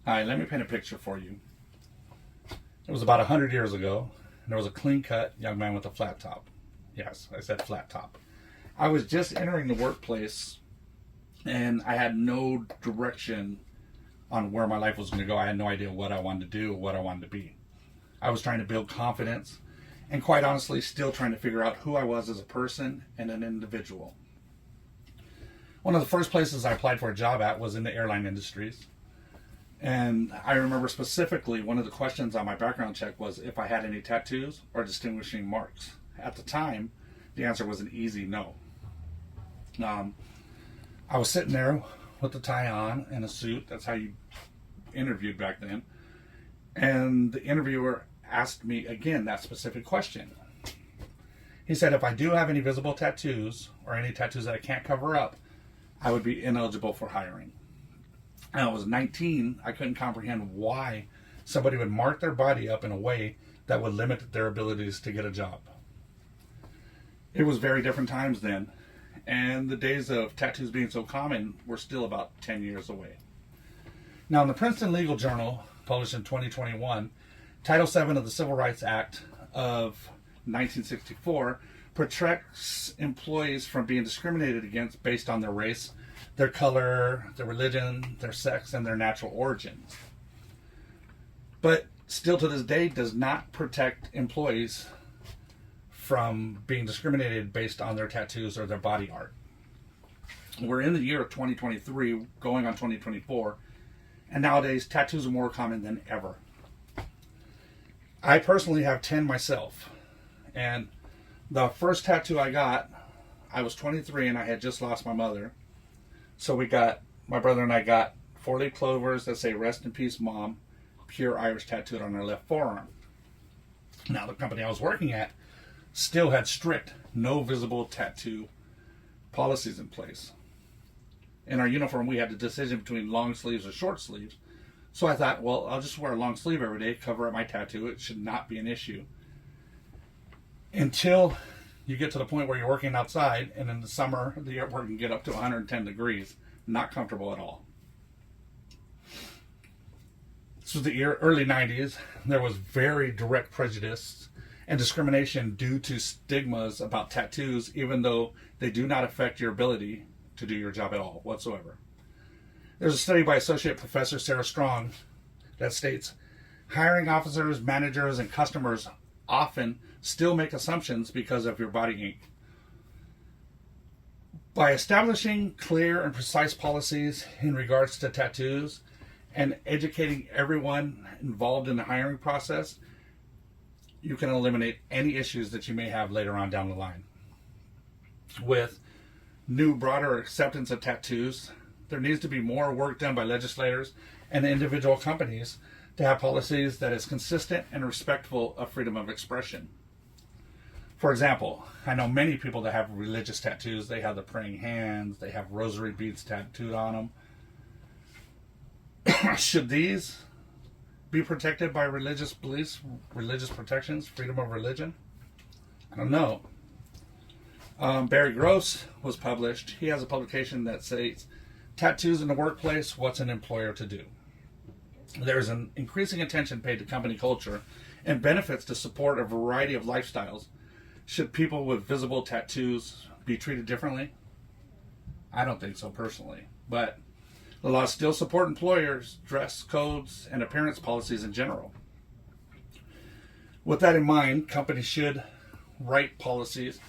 Hi, let me paint a picture for you. It was about 100 years ago, and there was a clean cut young man with a flat top. Yes, I said flat top. I was just entering the workplace, and I had no direction on where my life was going to go. I had no idea what I wanted to do, what I wanted to be. I was trying to build confidence, and quite honestly, still trying to figure out who I was as a person and an individual. One of the first places I applied for a job at was in the airline industries. And I remember specifically one of the questions on my background check was if I had any tattoos or distinguishing marks. At the time, the answer was an easy no. Um, I was sitting there with the tie on and a suit. That's how you interviewed back then. And the interviewer asked me again that specific question. He said if I do have any visible tattoos or any tattoos that I can't cover up, I would be ineligible for hiring. And I was 19, I couldn't comprehend why somebody would mark their body up in a way that would limit their abilities to get a job. It was very different times then, and the days of tattoos being so common were still about 10 years away. Now, in the Princeton Legal Journal, published in 2021, Title VII of the Civil Rights Act of 1964 protects employees from being discriminated against based on their race, their color, their religion, their sex, and their natural origins. But still to this day does not protect employees from being discriminated based on their tattoos or their body art. We're in the year of 2023, going on 2024, and nowadays tattoos are more common than ever. I personally have 10 myself, and the first tattoo I got, I was 23 and I had just lost my mother. So my brother and I got 4-leaf clovers that say "Rest in Peace, Mom," pure Irish tattooed on our left forearm. Now, the company I was working at still had strict, no visible tattoo policies in place. In our uniform, we had the decision between long sleeves or short sleeves. So I thought, well, I'll just wear a long sleeve every day, cover up my tattoo. It should not be an issue. Until you get to the point where you're working outside, and in the summer, the airport can get up to 110 degrees. Not comfortable at all. This was the early 90s. There was very direct prejudice and discrimination due to stigmas about tattoos, even though they do not affect your ability to do your job at all whatsoever. There's a study by Associate Professor Sarah Strong that states, hiring officers, managers, and customers often still make assumptions because of your body ink. By establishing clear and precise policies in regards to tattoos and educating everyone involved in the hiring process, you can eliminate any issues that you may have later on down the line. With new, broader acceptance of tattoos, there needs to be more work done by legislators and individual companies to have policies that is consistent and respectful of freedom of expression. For example, I know many people that have religious tattoos. They have the praying hands, they have rosary beads tattooed on them. Should these be protected by religious beliefs, religious protections, freedom of religion? I don't know. Barry Gross was published. He has a publication that says, "Tattoos in the Workplace, What's an Employer to Do?" There is an increasing attention paid to company culture and benefits to support a variety of lifestyles. Should people with visible tattoos be treated differently? I don't think so personally, but the laws still support employers' dress codes and appearance policies in general. With that in mind, companies should write policies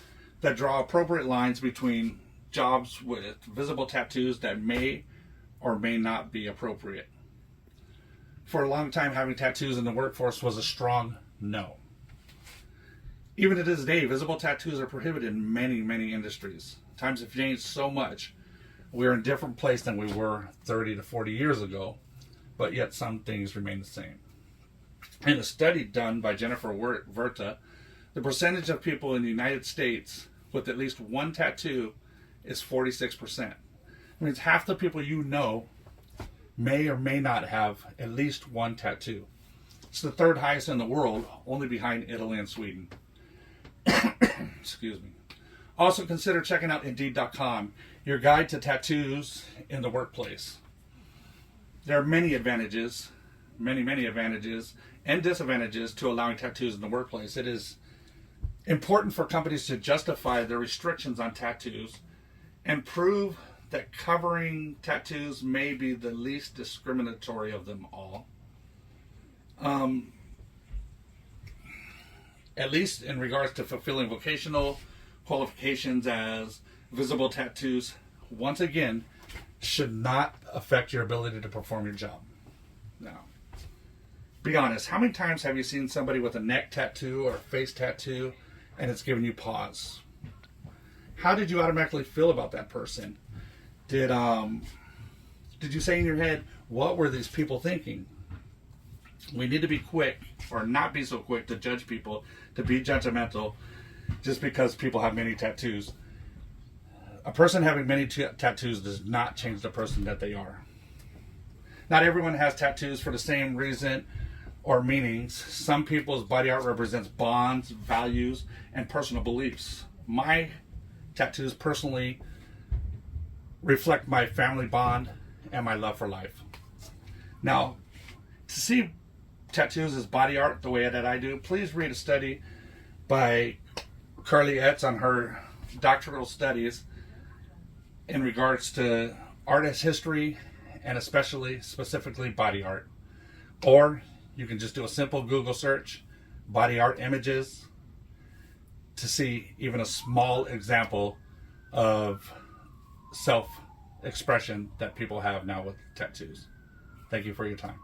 that draw appropriate lines between jobs with visible tattoos that may or may not be appropriate. For a long time, having tattoos in the workforce was a strong no. Even to this day, visible tattoos are prohibited in many, many industries. Times have changed so much. We're in a different place than we were 30 to 40 years ago, but yet some things remain the same. In a study done by Jennifer Verta, the percentage of people in the United States with at least one tattoo is 46%. It means half the people you know may or may not have at least one tattoo. It's the third highest in the world, only behind Italy and Sweden. Excuse me. Also consider checking out Indeed.com, your guide to tattoos in the workplace. there are many advantages, many advantages and disadvantages to allowing tattoos in the workplace. It is important for companies to justify their restrictions on tattoos and prove that covering tattoos may be the least discriminatory of them all. At least in regards to fulfilling vocational qualifications, as visible tattoos, once again, should not affect your ability to perform your job. Now, be honest, how many times have you seen somebody with a neck tattoo or a face tattoo and it's given you pause? How did you automatically feel about that person? Did you say in your head, what were these people thinking? We need to be quick, or not be so quick to judge people, to be judgmental just because people have many tattoos. A person having many tattoos does not change the person that they are. Not everyone has tattoos for the same reason or meanings. Some people's body art represents bonds, values, and personal beliefs. My tattoos personally reflect my family bond and my love for life. Now, to see tattoos as body art the way that I do, please read a study by Carly Etz on her doctoral studies in regards to artist history and specifically body art. Or you can just do a simple Google search, body art images, to see even a small example of self-expression that people have now with tattoos. Thank you for your time.